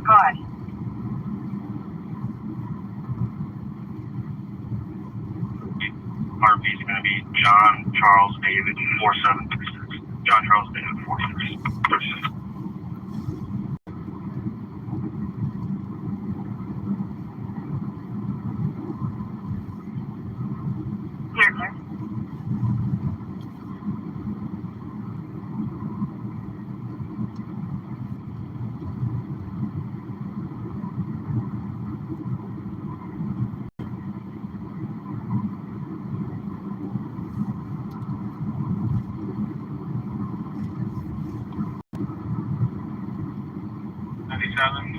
Go ahead. RP is going to be John Charles David 4736. John Charles David 4636. Here, sir.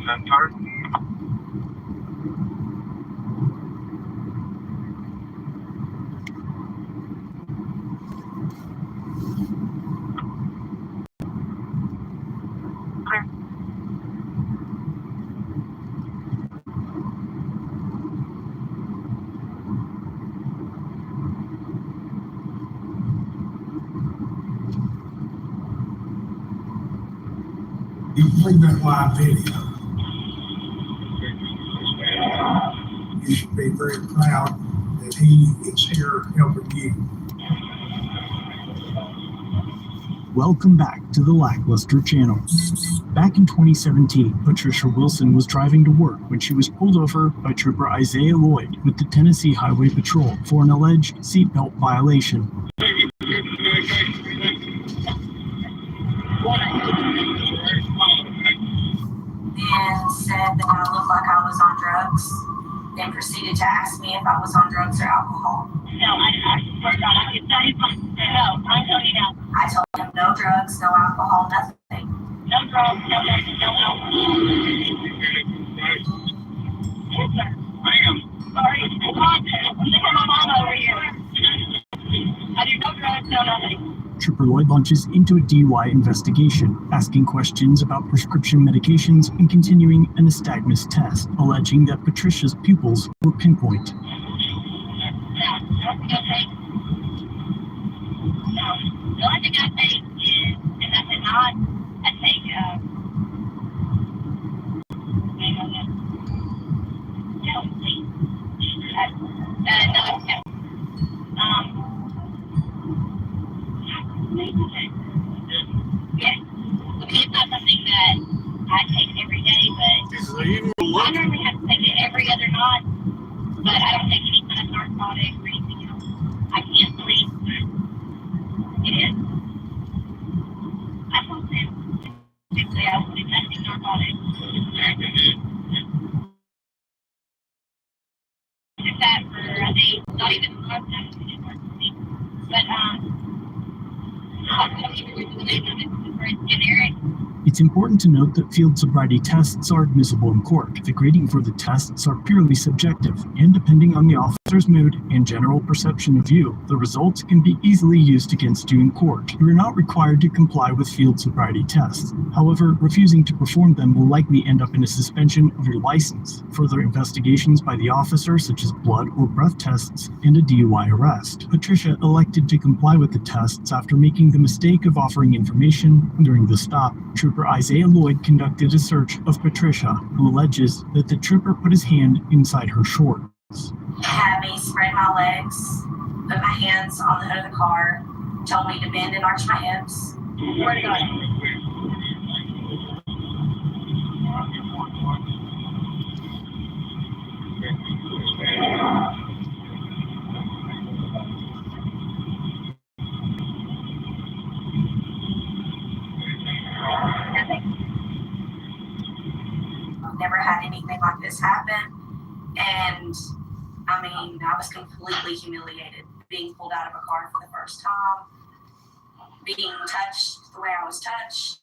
Centaur. Clear. You played that live video. You should be very proud that he is here helping you. Welcome back to the Lackluster channel. Back in 2017, Patricia Wilson was driving to work when she was pulled over by Trooper Isaiah Lloyd with the Tennessee Highway Patrol for an alleged seatbelt violation. And said that I looked like I was on drugs, then proceeded to ask me if I was on drugs or alcohol. No, I swear to God, I can tell you. No, I'm telling you now. I told him no drugs, no alcohol, nothing. No drugs, no nothing, no alcohol. Yes, sir. I am. Sorry. Come on. I'm looking at my mom over here. I do no drugs, no nothing. Trooper Lloyd launches into a DUI investigation, asking questions about prescription medications and continuing an nystagmus test, alleging that Patricia's pupils were pinpoint. No, okay. No. The only thing I take is, and that's a nod, I take, hang on there. No, please. No, yes. I mean, it's not something that I take every day, but I normally have to take it every other night, but I don't take any kind of narcotic or anything else. I can't sleep. It is. I told them, typically I will be testing narcotics. Did that for a day, not even a month, but, I don't even remember the name of it, where it's generic. It's important to note that field sobriety tests are admissible in court. The grading for the tests are purely subjective, and depending on the officer's mood and general perception of you, the results can be easily used against you in court. You are not required to comply with field sobriety tests. However, refusing to perform them will likely end up in a suspension of your license, further investigations by the officer such as blood or breath tests, and a DUI arrest. Patricia elected to comply with the tests after making the mistake of offering information during the stop. Trooper Isaiah Lloyd conducted a search of Patricia, who alleges that the trooper put his hand inside her shorts. He had me spread my legs, put my hands on the hood of the car, told me to bend and arch my hips. Where to go? I've never had anything like this happen, and I mean, I was completely humiliated being pulled out of a car for the first time, being touched the way I was touched,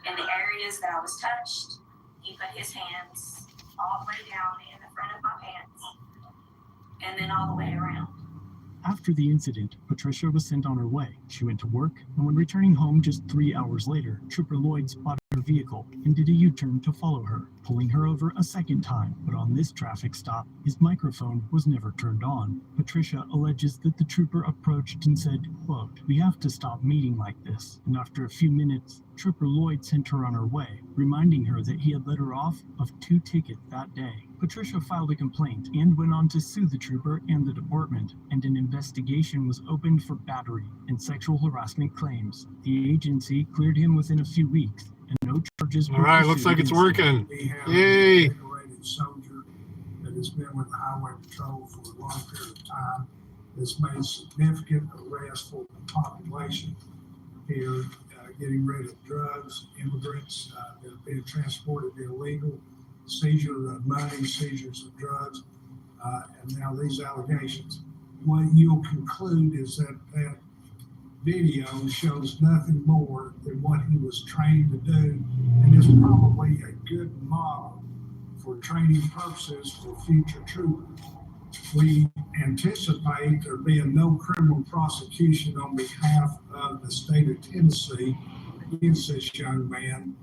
in the areas that I was touched. He put his hands all the way down in the front of my pants, and then all the way around. After the incident, Patricia was sent on her way. She went to work, and when returning home just 3 hours later, Trooper Lloyd spotted her vehicle and did a U-turn to follow her, pulling her over a second time. But on this traffic stop, his microphone was never turned on. Patricia alleges that the trooper approached and said, quote, "We have to stop meeting like this." And after a few minutes, Trooper Lloyd sent her on her way, reminding her that he had let her off of 2 tickets that day. Patricia filed a complaint and went on to sue the trooper and the department, and an investigation was opened for battery and sexual harassment claims. The agency cleared him within a few weeks, and no charges were All right, pursued looks like it's against him. working. We have Yay. a decorated soldier that has been with the Highway Patrol for a long period of time, has made significant arrests for the population here, getting rid of drugs, immigrants that are being transported illegal, seizure of money, seizures of drugs, and now these allegations. What you'll conclude is that that video shows nothing more than what he was trained to do, and is probably a good model for training purposes for future troopers. We anticipate there being no criminal prosecution on behalf of the state of Tennessee against this young man.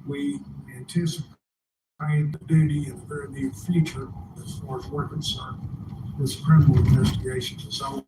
We anticipate the duty in the very near future as far as we're concerned. This criminal investigation is over.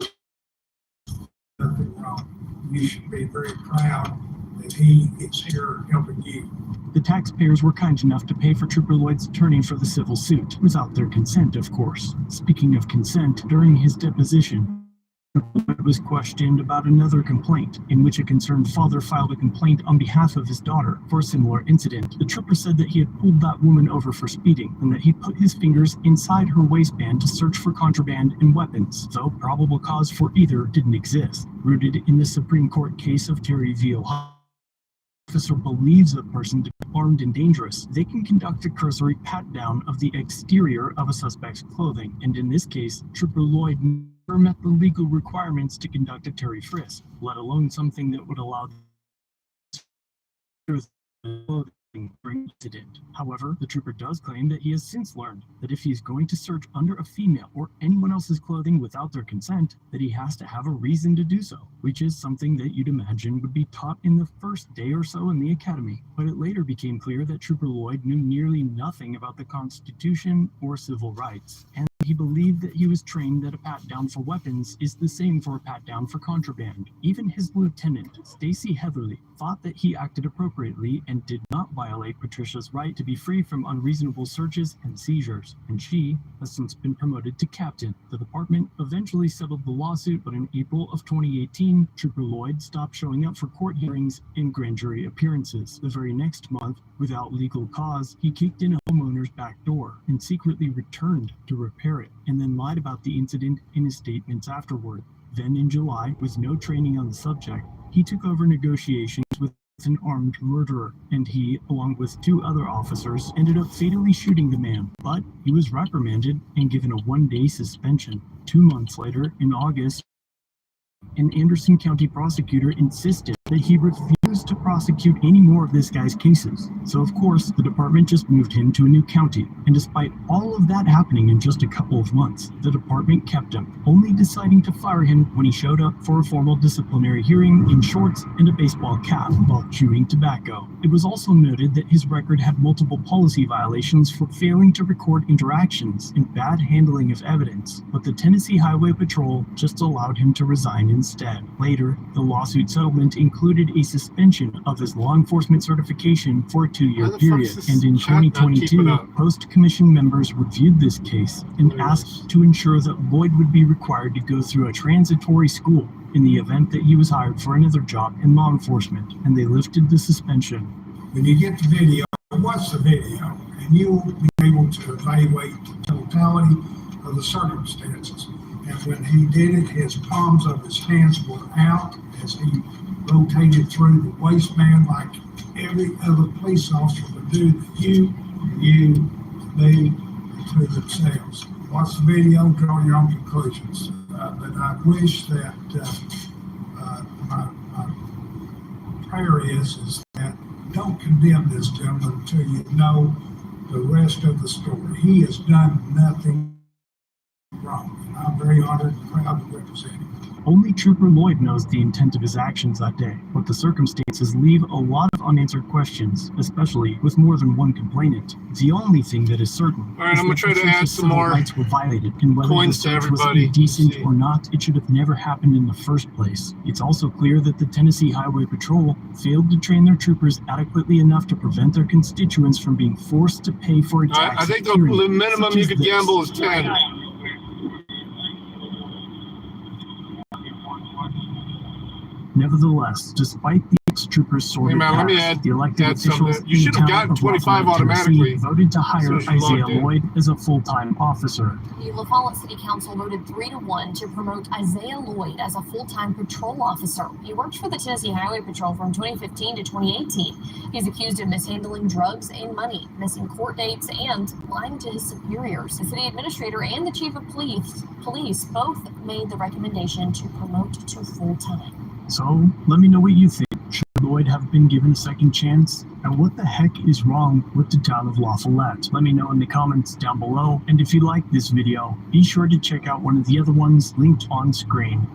Nothing wrong. You should be very proud that he is here helping you. The taxpayers were kind enough to pay for Trooper Lloyd's attorney for the civil suit, without their consent, of course. Speaking of consent, during his deposition, Lloyd was questioned about another complaint, in which a concerned father filed a complaint on behalf of his daughter for a similar incident. The trooper said that he had pulled that woman over for speeding, and that he put his fingers inside her waistband to search for contraband and weapons, though probable cause for either didn't exist. Rooted in the Supreme Court case of Terry v. Ohio, officer believes a person to be armed and dangerous, they can conduct a cursory pat-down of the exterior of a suspect's clothing, and in this case, Trooper Lloyd never met the legal requirements to conduct a Terry frisk, let alone something that would allow the clothing during the incident. However, the trooper does claim that he has since learned that if he is going to search under a female or anyone else's clothing without their consent, that he has to have a reason to do so, which is something that you'd imagine would be taught in the first day or so in the academy. But it later became clear that Trooper Lloyd knew nearly nothing about the Constitution or civil rights, and he believed that he was trained that a pat-down for weapons is the same for a pat-down for contraband. Even his lieutenant, Stacy Heatherly, thought that he acted appropriately and did not violate Patricia's right to be free from unreasonable searches and seizures, and she has since been promoted to captain. The department eventually settled the lawsuit, but in April of 2018, Trooper Lloyd stopped showing up for court hearings and grand jury appearances. The very next month, without legal cause, he kicked in a homeowner's back door and secretly returned to repair it, and then lied about the incident in his statements afterward. Then in July, with no training on the subject, he took over negotiations with an armed murderer, and he, along with 2 other officers, ended up fatally shooting the man, but he was reprimanded and given a 1-day suspension. 2 months later, in August, an Anderson County prosecutor insisted that he refused to prosecute any more of this guy's cases. So of course, the department just moved him to a new county, and despite all of that happening in just a couple of months, the department kept him, only deciding to fire him when he showed up for a formal disciplinary hearing in shorts and a baseball cap while chewing tobacco. It was also noted that his record had multiple policy violations for failing to record interactions and bad handling of evidence, but the Tennessee Highway Patrol just allowed him to resign instead. Later, the lawsuit settlement included a suspension of his law enforcement certification for a 2-year period, and in 2022, post-commission members reviewed this case and asked to ensure that Lloyd would be required to go through a transitory school in the event that he was hired for another job in law enforcement, and they lifted the suspension. When you get the video, watch the video, and you'll be able to evaluate the totality of the circumstances. And when he did it, his palms of his hands were out as he rotated through the waistband like every other police officer would do. They to themselves. Watch the video, draw your own conclusions. But I wish that my prayer is that don't condemn this gentleman until you know the rest of the story. He has done nothing wrong, and I'm very honored and proud to represent him. Only Trooper Lloyd knows the intent of his actions that day, but the circumstances leave a lot of unanswered questions, especially with more than one complainant. The only thing that is certain Alright, is I'm gonna that try the to add trooper's some civil more rights were violated, and whether the coins to search was everybody. indecent See. or not, it should have never happened in the first place. It's also clear that the Tennessee Highway Patrol failed to train their troopers adequately enough to prevent their constituents from being forced to pay for a tax I think the tyranny, minimum such you as could this. gamble is 10. Nevertheless, despite the ex-trooper's sordid Hey man, let me past, the elected add some. officials You in should have town gotten of 25 Lafayette, automatically. Tennessee, voted to hire As soon as you Isaiah logged in. Lloyd as a full-time officer. The Lafayette City Council voted 3-1 to promote Isaiah Lloyd as a full-time patrol officer. He worked for the Tennessee Highway Patrol from 2015 to 2018. He's accused of mishandling drugs and money, missing court dates, and lying to his superiors. The city administrator and the chief of police both made the recommendation to promote to full-time. So, let me know what you think. Should Lloyd have been given a second chance? And what the heck is wrong with the town of Lafayette? Let me know in the comments down below. And if you like this video, be sure to check out one of the other ones linked on screen.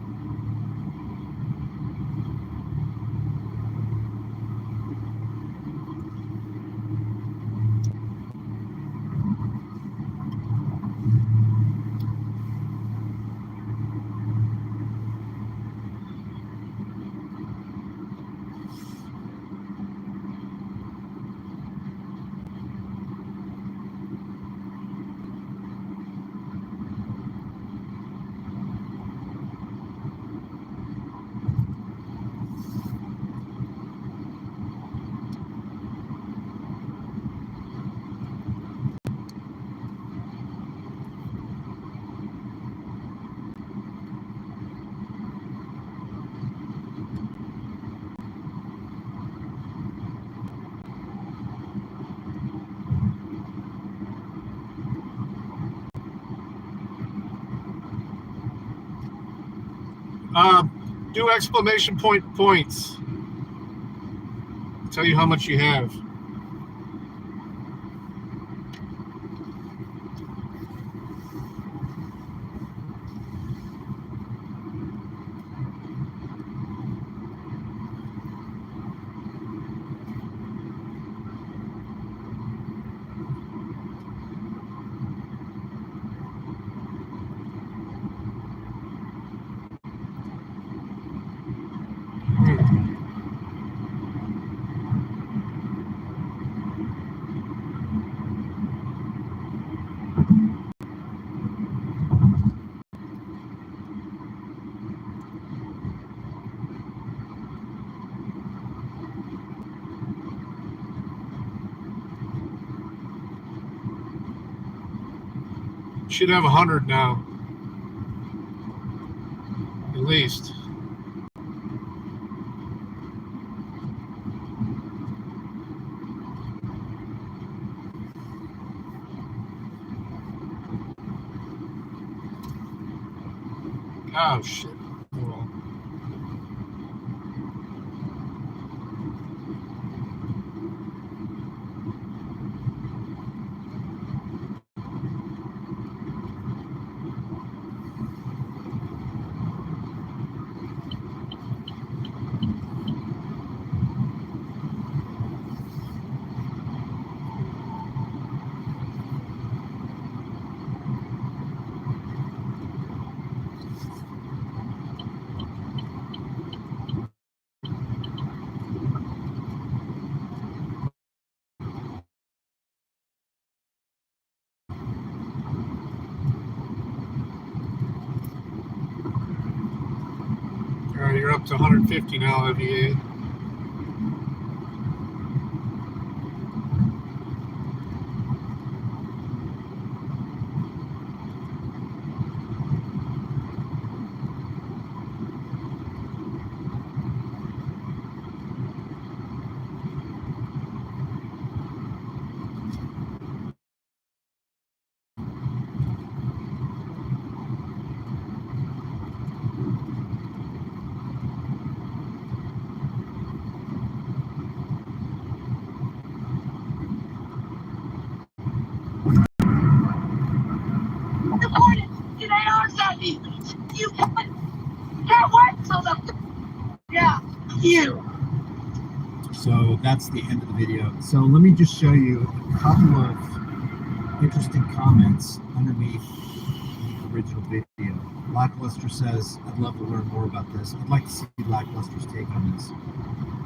Do exclamation point points. Tell you how much you have. Should have 100 now. At least. Oh shit. Hold on. All right, you're up to 150 now, IVA. you. So that's the end of the video. So let me just show you a couple of interesting comments underneath the original video. Lackluster says, I'd love to learn more about this. I'd like to see Lackluster's take on this.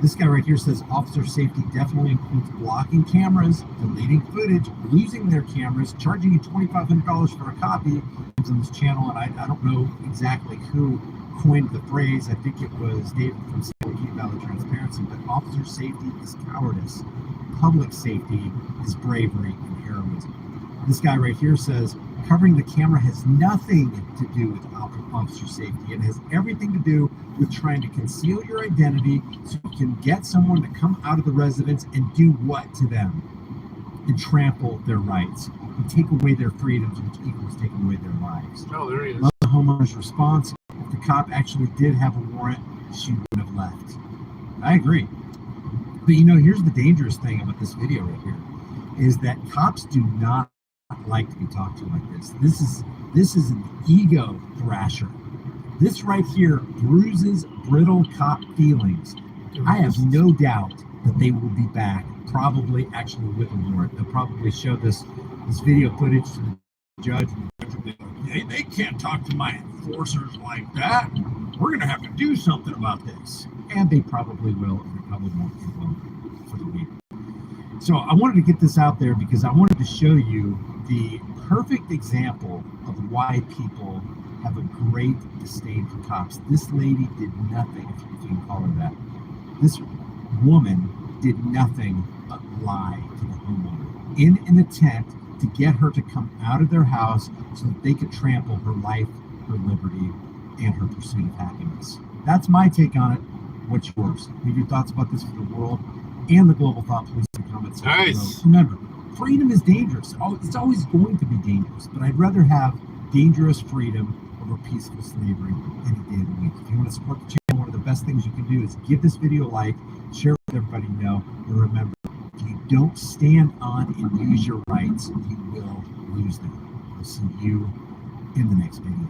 This guy right here says, officer safety definitely includes blocking cameras, deleting footage, losing their cameras, charging you $2,500 for a copy. It's on this channel, and I don't know exactly who coined the phrase. I think it was David from Silicon Valley Transparency, but officer safety is cowardice. Public safety is bravery and heroism. This guy right here says, covering the camera has nothing to do with officer safety. It has everything to do with trying to conceal your identity so you can get someone to come out of the residence and do what to them? And trample their rights and take away their freedoms, which equals taking away their lives. Oh, there he is. Love the homeowner's response. If the cop actually did have a warrant, she would have left. I agree. But you know, here's the dangerous thing about this video right here, is that cops do not like to be talked to like this. This is an ego thrasher. This right here bruises brittle cop feelings. I have no doubt that they will be back, probably actually with a warrant. They'll probably show this video footage to the judge, and the judge will be like, hey, they can't talk to my enforcers like that. We're going to have to do something about this. And they probably will, and they probably won't be voted for the week. So I wanted to get this out there because I wanted to show you the perfect example of why people have a great disdain for cops. This lady did nothing, if you can call her that. This woman did nothing but lie to the homeowner in an attempt to get her to come out of their house so that they could trample her life, her liberty, and her pursuit of happiness. That's my take on it. What's yours? Leave your thoughts about this for the world and the Global Thought Police in the comments section. Nice. Remember, freedom is dangerous. It's always going to be dangerous, but I'd rather have dangerous freedom over peaceful slavery any day of the week. If you want to support the channel, one of the best things you can do is give this video a like, share with everybody you know, and remember, if you don't stand on and use your rights, you will lose them. I'll see you in the next video.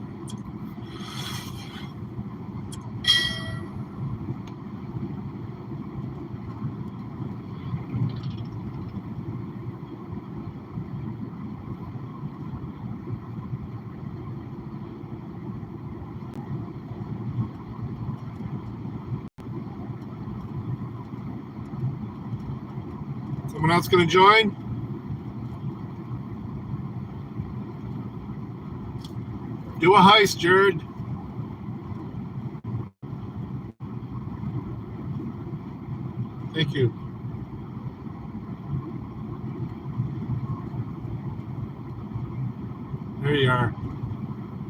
Someone else going to join? Do a heist, Jared. Thank you. There you are.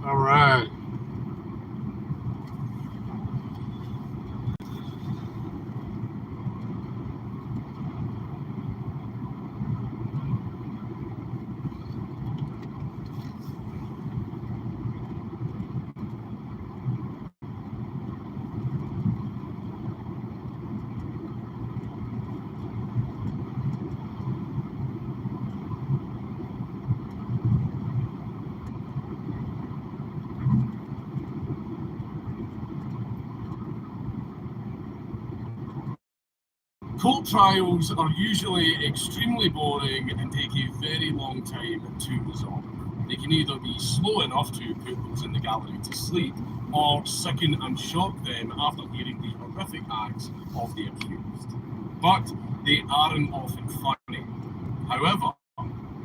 All right. Court trials are usually extremely boring and take a very long time to resolve. They can either be slow enough to put those in the gallery to sleep, or sicken and shock them after hearing the horrific acts of the accused. But they aren't often funny. However,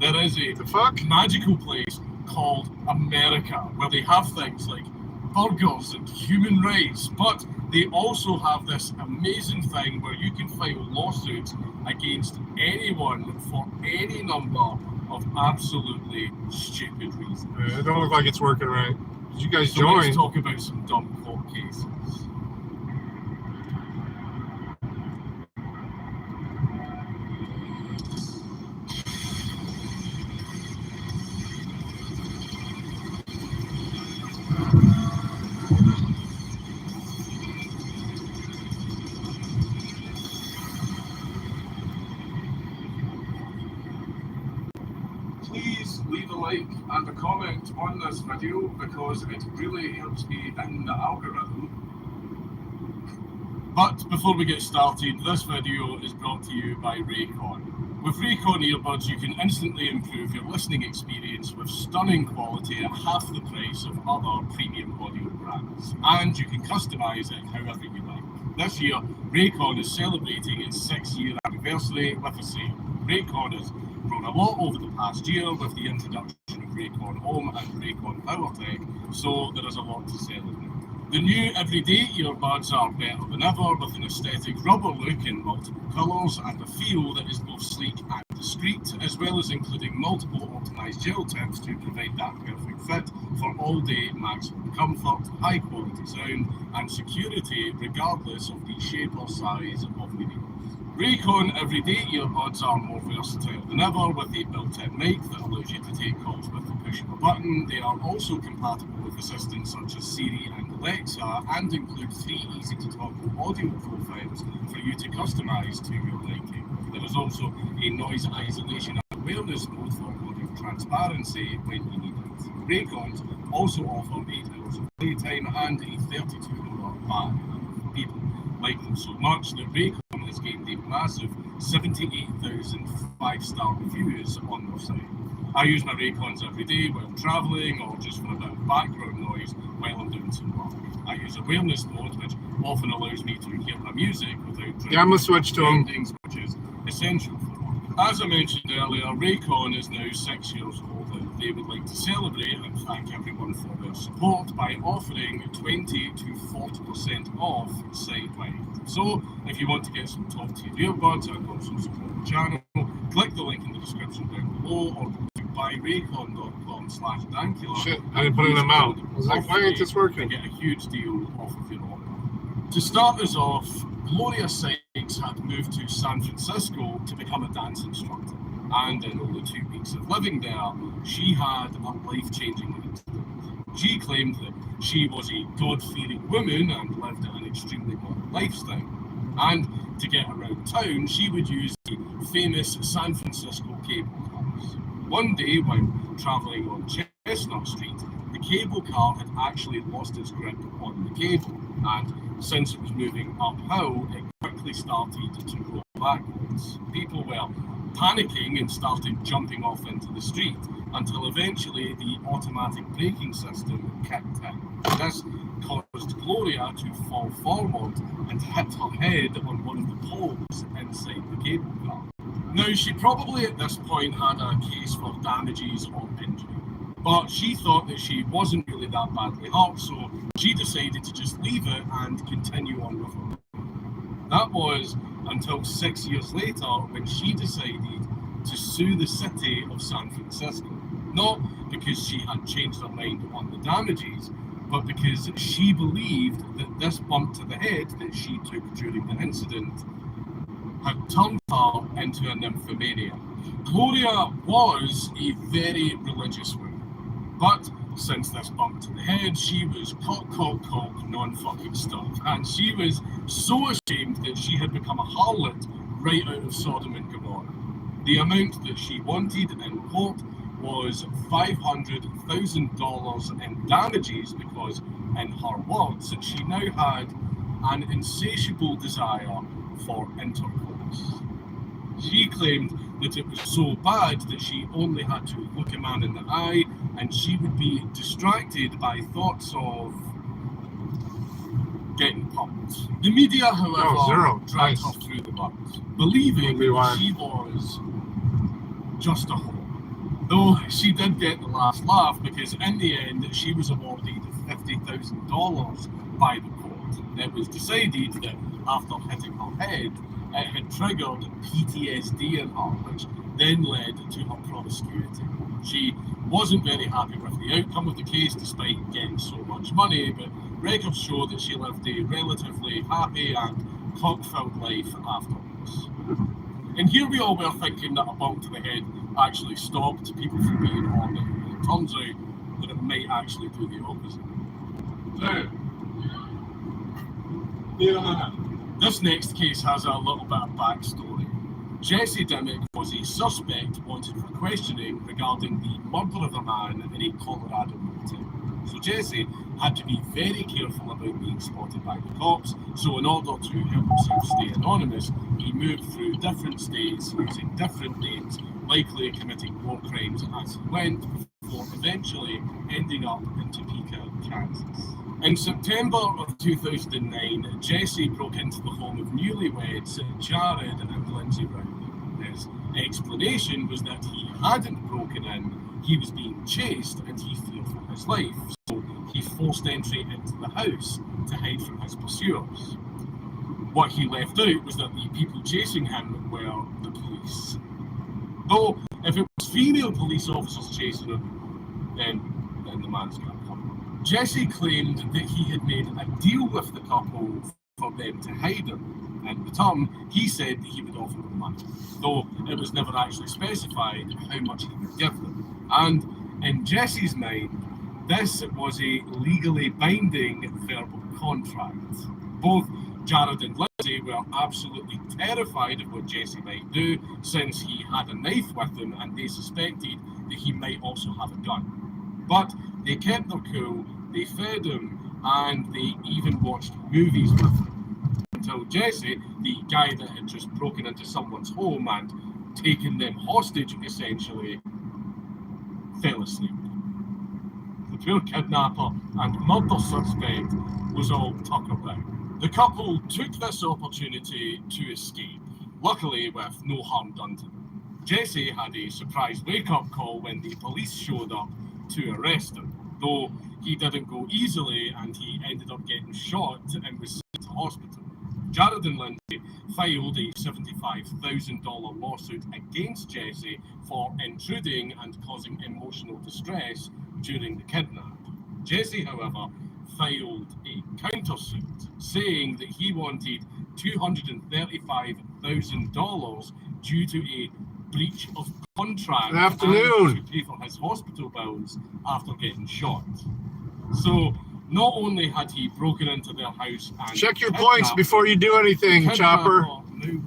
there is a magical place called America, where they have things like burgers and human rights, but they also have this amazing thing where you can file lawsuits against anyone for any number of absolutely stupid reasons. It don't look like it's working right. Did you guys So join? let's talk about some dumb court cases. Please leave a like and a comment on this video because it really helps me in the algorithm. But before we get started, this video is brought to you by Raycon. With Raycon earbuds, you can instantly improve your listening experience with stunning quality at half the price of other premium audio brands. And you can customize it however you like. This year, Raycon is celebrating its 6-year anniversary with a sale. Raycon has grown a lot over the past year with the introduction of Raycon Home and Raycon PowerTech, so there is a lot to celebrate. The new everyday earbuds are better than ever, with an aesthetic rubber look in multiple colours and a feel that is both sleek and discreet, as well as including multiple optimised gel tips to provide that perfect fit for all-day maximum comfort, high-quality sound and security regardless of the shape or size of the ear. Raycon everyday earbuds are more versatile than ever with a built-in mic that allows you to take calls with the push of a button. They are also compatible with assistants such as Siri and Alexa and include 3 easy-to-toggle audio profiles for you to customise to your liking. There is also a noise isolation and awareness mode for audio transparency when you need it. Raycons also offer 8 hours of playtime and a 32-hour battery. People like them so much that Raycon has gained a massive 78,000 5-star reviews on their site. I use my Raycons every day while travelling or just for a bit of background noise while I'm doing some work. I use awareness mode, which often allows me to hear my music without Yeah, I'm gonna switch to them. which is essential for work. As I mentioned earlier, Raycon is now 6 years old and they would like to celebrate and thank everyone for their support by offering 20 to 40% off site-wide. So, if you want to get some top-tier earbuds and also support the channel, click the link in the description down below or go to buyraycon.com/dankula. Shit, I didn't put in them out. I was like, why ain't this working? To get a huge deal off of your order. To start us off, Gloria Sykes had moved to San Francisco to become a dance instructor. And in only 2 weeks of living there, she had a life-changing incident. She claimed that she was a God-fearing woman and lived an extremely modern lifestyle. And to get around town, she would use the famous San Francisco cable cars. One day, while travelling on Chestnut Street, the cable car had actually lost its grip on the cable, and since it was moving uphill, it quickly started to roll backwards. People were panicking and started jumping off into the street until eventually the automatic braking system kicked in. This caused Gloria to fall forward and hit her head on one of the poles inside the cable car. Now, she probably at this point had a case for damages or injury, but she thought that she wasn't really that badly hurt, so she decided to just leave it and continue on with her. That was until 6 years later when she decided to sue the city of San Francisco. Not because she had changed her mind on the damages, but because she believed that this bump to the head that she took during the incident had turned her into a nymphomaniac. Gloria was a very religious woman, but since this bump to the head, she was cock, non-fucking stuff. And she was so ashamed that she had become a harlot right out of Sodom and Gomorrah. The amount that she wanted in court was $500,000 in damages because, in her words, she now had an insatiable desire for intercourse. She claimed that it was so bad that she only had to look a man in the eye and she would be distracted by thoughts of getting pumped. The media, however, dragged her through the mud, believing she was just a whore. Though she did get the last laugh because in the end she was awarded $50,000 by the court. It was decided that after hitting her head, it had triggered PTSD in her, which then led to her promiscuity. She wasn't very happy with the outcome of the case despite getting so much money, but records show that she lived a relatively happy and cock-filled life afterwards. And here we all were thinking that a bump to the head actually stopped people from being horny. It turns out that it might actually do the opposite. This next case has a little bit of backstory. Jesse Dimmick was a suspect wanted for questioning regarding the murder of a man in a Colorado motel. So Jesse had to be very careful about being spotted by the cops, so in order to help himself stay anonymous, he moved through different states using different names, likely committing war crimes as he went, before eventually ending up in Topeka, Kansas. In September of 2009, Jesse broke into the home of newlyweds Jared and Lindsay Rowley. His explanation was that he hadn't broken in, he was being chased and he feared for his life, so he forced entry into the house to hide from his pursuers. What he left out was that the people chasing him were the police. Though, if it was female police officers chasing him, then the man's got covered. Jesse claimed that he had made a deal with the couple for them to hide him. In return, he said that he would offer them money, though it was never actually specified how much he would give them. And in Jesse's mind, this was a legally binding verbal contract. Both Jared and Lindsay were absolutely terrified of what Jesse might do, since he had a knife with him and they suspected that he might also have a gun. But they kept their cool, they fed him, and they even watched movies with him. Until Jesse, the guy that had just broken into someone's home and taken them hostage, essentially, fell asleep. The poor kidnapper and murder suspect was all tuckered out. The couple took this opportunity to escape, luckily with no harm done to them. Jesse had a surprise wake-up call when the police showed up to arrest him, though he didn't go easily and he ended up getting shot and was sent to hospital. Jared and Lindsay filed a $75,000 lawsuit against Jesse for intruding and causing emotional distress during the kidnap. Jesse, however, filed a countersuit saying that he wanted $235,000 due to a breach of contract Good afternoon. and to pay for his hospital bills after getting shot. So not only had he broken into their house and Check your points before you do anything, Chopper.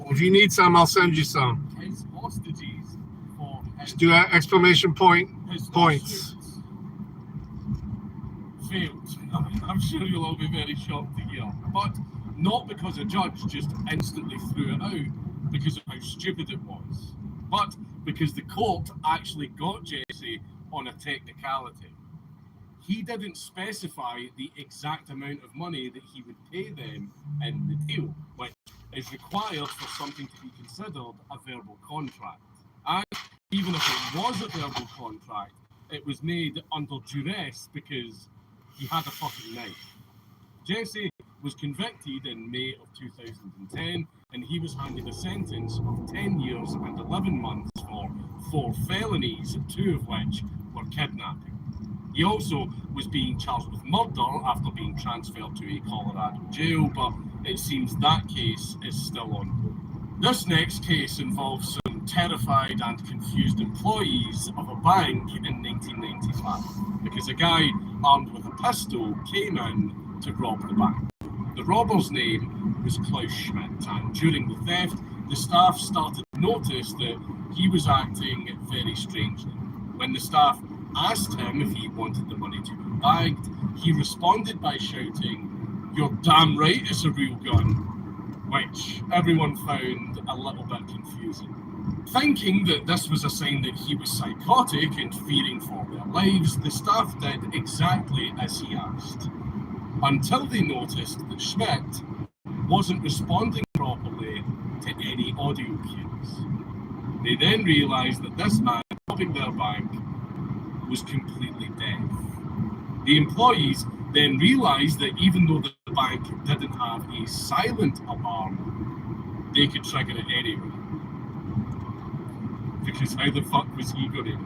If you need some, I'll send you some. His hostages for his, Just do that exclamation point his points. failed. I'm sure you'll all be very shocked to hear. But not because a judge just instantly threw it out because of how stupid it was, but because the court actually got Jesse on a technicality. He didn't specify the exact amount of money that he would pay them in the deal, which is required for something to be considered a verbal contract. And even if it was a verbal contract, it was made under duress because he had a fucking knife. Jesse was convicted in May of 2010, and he was handed a sentence of 10 years and 11 months for 4 felonies, 2 of which were kidnapping. He also was being charged with murder after being transferred to a Colorado jail, but it seems that case is still ongoing. This next case involves some terrified and confused employees of a bank in 1995 because a guy armed with a pistol came in to rob the bank. The robber's name was Klaus Schmidt, and during the theft, the staff started to notice that he was acting very strangely. When the staff asked him if he wanted the money to be bagged, he responded by shouting, "You're damn right it's a real gun," which everyone found a little bit confusing. Thinking that this was a sign that he was psychotic and fearing for their lives, the staff did exactly as he asked, until they noticed that Schmidt wasn't responding properly to any audio cues. They then realised that this man robbing their bank was completely deaf. The employees then realised that even though the bank didn't have a silent alarm, they could trigger it anyway. Because how the fuck was he going to?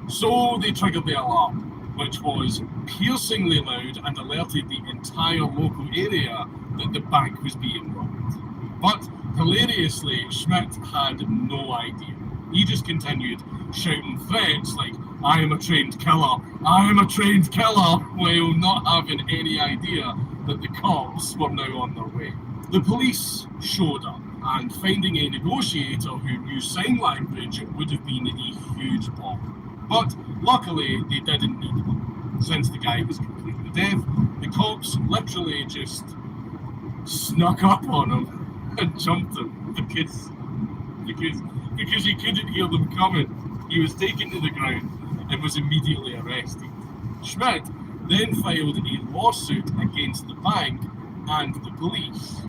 So they triggered the alarm, which was piercingly loud and alerted the entire local area that the bank was being robbed. But hilariously, Schmidt had no idea. He just continued shouting threats like, "I am a trained killer, I am a trained killer," while not having any idea that the cops were now on their way. The police showed up, and finding a negotiator who knew sign language would have been a huge bomb. But luckily, they didn't need one. Since the guy was completely deaf, the cops literally just snuck up on him and jumped him because he couldn't hear them coming. He was taken to the ground and was immediately arrested. Schmidt then filed a lawsuit against the bank and the police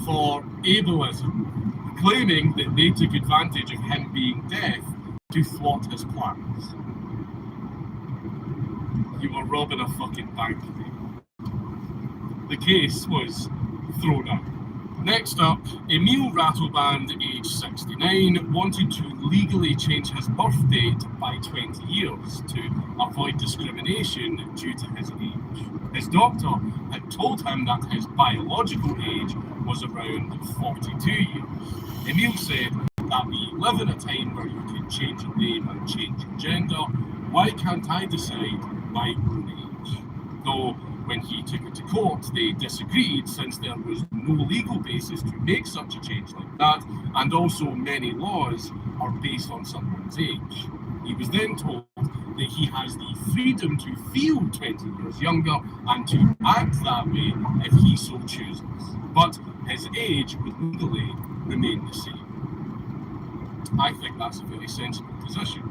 for ableism, claiming that they took advantage of him being deaf to thwart his plans. You were robbing a fucking bank, mate. The case was thrown out. Next up, Emil Rattleband, age 69, wanted to legally change his birth date by 20 years to avoid discrimination due to his age. His doctor had told him that his biological age was around 42 years. Emil said that we live in a time where you can change your name and change your gender. Why can't I decide my own age? Though when he took it to court, they disagreed since there was no legal basis to make such a change like that, and also many laws are based on someone's age. He was then told that he has the freedom to feel 20 years younger and to act that way if he so chooses, but his age would legally remain the same. I think that's a very sensible position.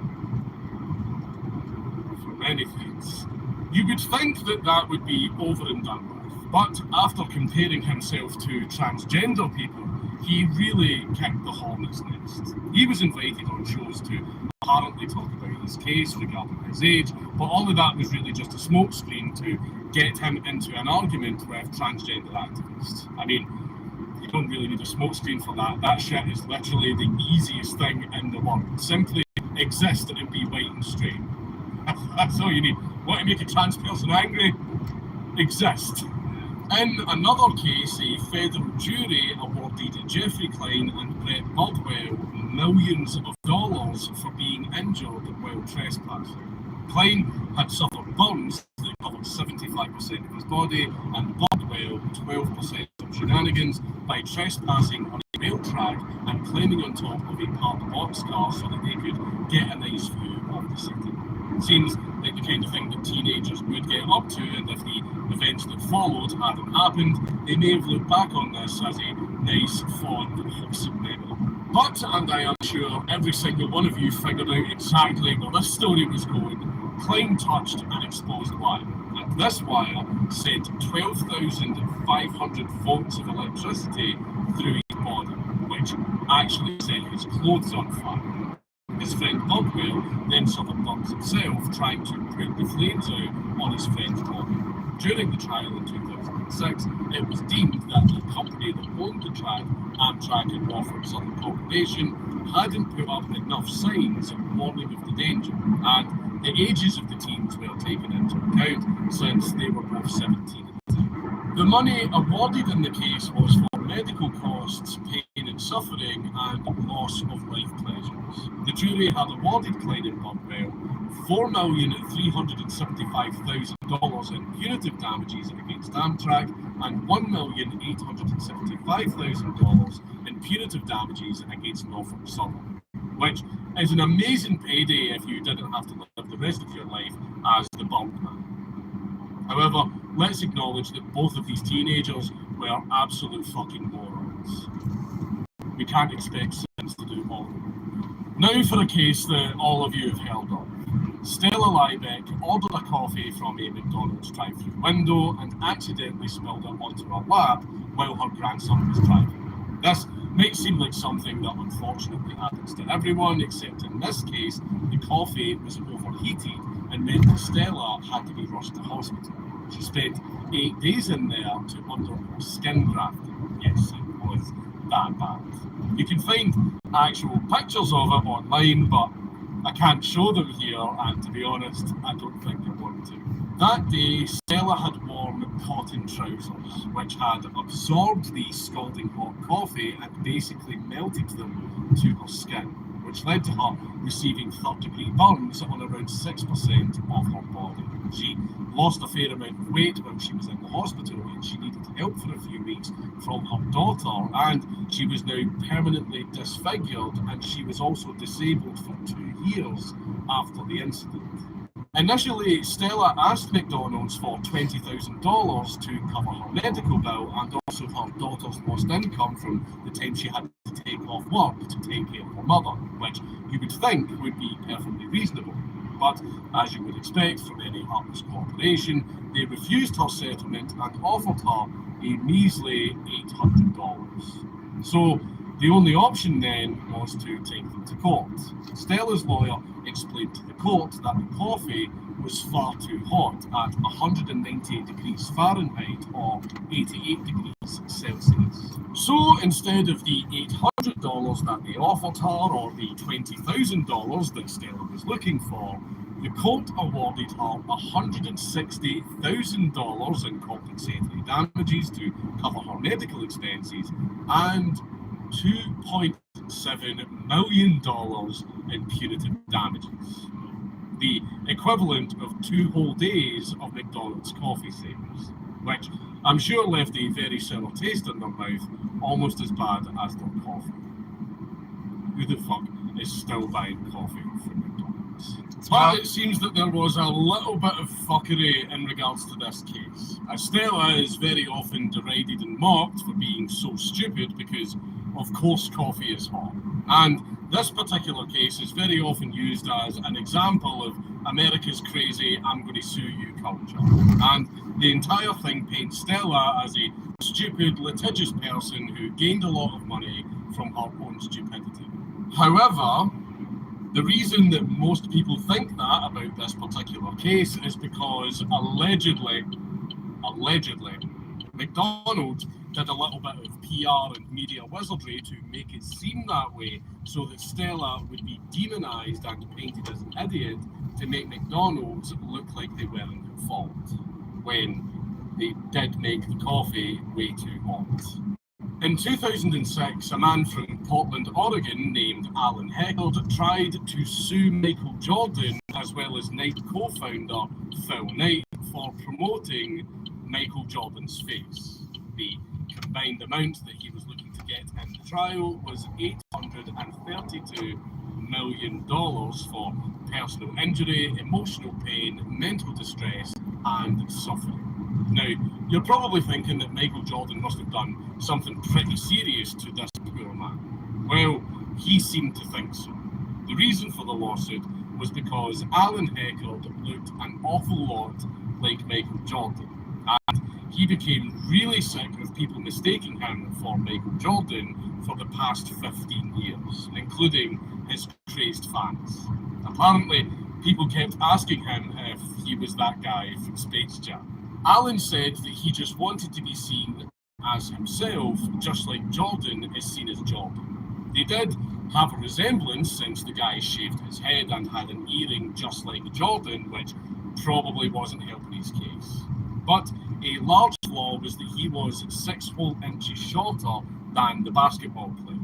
For many things. You would think that that would be over and done with, but after comparing himself to transgender people, he really kicked the hornet's nest. He was invited on shows to apparently talk about his case regarding his age, but all of that was really just a smokescreen to get him into an argument with transgender activists. I mean, you don't really need a smokescreen for that. That shit is literally the easiest thing in the world. Simply exist and be white and straight. That's all you need. Want to make a trans person angry? Exist. In another case, a federal jury awarded Jeffrey Klein and Brett Bardwell millions of dollars for being injured while trespassing. Klein had suffered burns that covered 75% of his body, and Bardwell 12% of shenanigans by trespassing on a rail track and climbing on top of a parked boxcar so that they could get a nice view of the city. Seems like the kind of thing that teenagers would get up to, and if the events that followed hadn't happened, they may have looked back on this as a nice, fond, wholesome memory. But, and I am sure every single one of you figured out exactly where this story was going, Klein touched an exposed wire, and this wire sent 12,500 volts of electricity through his body, which actually set his clothes on fire. His friend Bardwell then suffered burns himself trying to put the flames out on his friend's body. During the trial in 2006, it was deemed that the company that owned the track, Amtrak and Norfolk Southern Corporation, hadn't put up enough signs warning of the danger, and the ages of the teens were taken into account since they were both 17 at the time. The money awarded in the case was for medical costs, pain and suffering, and loss of life pleasures. The jury had awarded Klein and Bardwell $4,375,000 in punitive damages against Amtrak and $1,875,000 in punitive damages against Norfolk Southern, which is an amazing payday if you didn't have to live the rest of your life as the bump man. However, let's acknowledge that both of these teenagers were absolute fucking morons. We can't expect sins to do all of them. Now for a case that all of you have heard of. Stella Liebeck ordered a coffee from a McDonald's drive-thru window and accidentally spilled it onto her lap while her grandson was driving. This might seem like something that unfortunately happens to everyone, except in this case, the coffee was overheated and meant that Stella had to be rushed to hospital. She spent 8 days in there to undergo skin grafting. Yes, it was that bad. You can find actual pictures of it online, but I can't show them here, and to be honest, I don't think I want to. That day, Stella had worn cotton trousers, which had absorbed the scalding hot coffee and basically melted them to her skin, which led to her receiving third-degree burns on around 6% of her body. She lost a fair amount of weight when she was in the hospital, and she needed help for a few weeks from her daughter, and she was now permanently disfigured, and she was also disabled for 2 years after the incident. Initially, Stella asked McDonald's for $20,000 to cover her medical bill and also her daughter's lost income from the time she had to take off work to take care of her mother, which you would think would be perfectly reasonable. But as you would expect from any heartless corporation, they refused her settlement and offered her a measly $800. So the only option then was to take them to court. Stella's lawyer explained to the court that the coffee was far too hot at 198 degrees Fahrenheit or 88 degrees Celsius. So instead of the $800 that they offered her or the $20,000 that Stella was looking for, the court awarded her $160,000 in compensatory damages to cover her medical expenses and $2.7 million in punitive damages, the equivalent of 2 whole days of McDonald's coffee sales, which I'm sure left a very sour taste in their mouth, almost as bad as their coffee. Who the fuck is still buying coffee from McDonald's? But it seems that there was a little bit of fuckery in regards to this case. Stella is very often derided and mocked for being so stupid because, of course, coffee is hot. And this particular case is very often used as an example of America's crazy "I'm going to sue you" culture. And the entire thing paints Stella as a stupid, litigious person who gained a lot of money from her own stupidity. However, the reason that most people think that about this particular case is because allegedly, McDonald's did a little bit of PR and media wizardry to make it seem that way so that Stella would be demonized and painted as an idiot to make McDonald's look like they weren't at fault, when they did make the coffee way too hot. In 2006, a man from Portland, Oregon, named Alan Heckard tried to sue Michael Jordan as well as Nike co-founder Phil Knight for promoting Michael Jordan's face. The combined amount that he was looking to get in the trial was $832 million for personal injury, emotional pain, mental distress, and suffering. Now, you're probably thinking that Michael Jordan must have done something pretty serious to this poor man. Well, he seemed to think so. The reason for the lawsuit was because Alan Heckard looked an awful lot like Michael Jordan, and he became really sick of people mistaking him for Michael Jordan for the past 15 years, including his crazed fans. Apparently, people kept asking him if he was that guy from Space Jam. Alan said that he just wanted to be seen as himself, just like Jordan is seen as Jordan. They did have a resemblance since the guy shaved his head and had an earring just like Jordan, which probably wasn't helping his case. But a large flaw was that he was 6 whole inches shorter than the basketball player.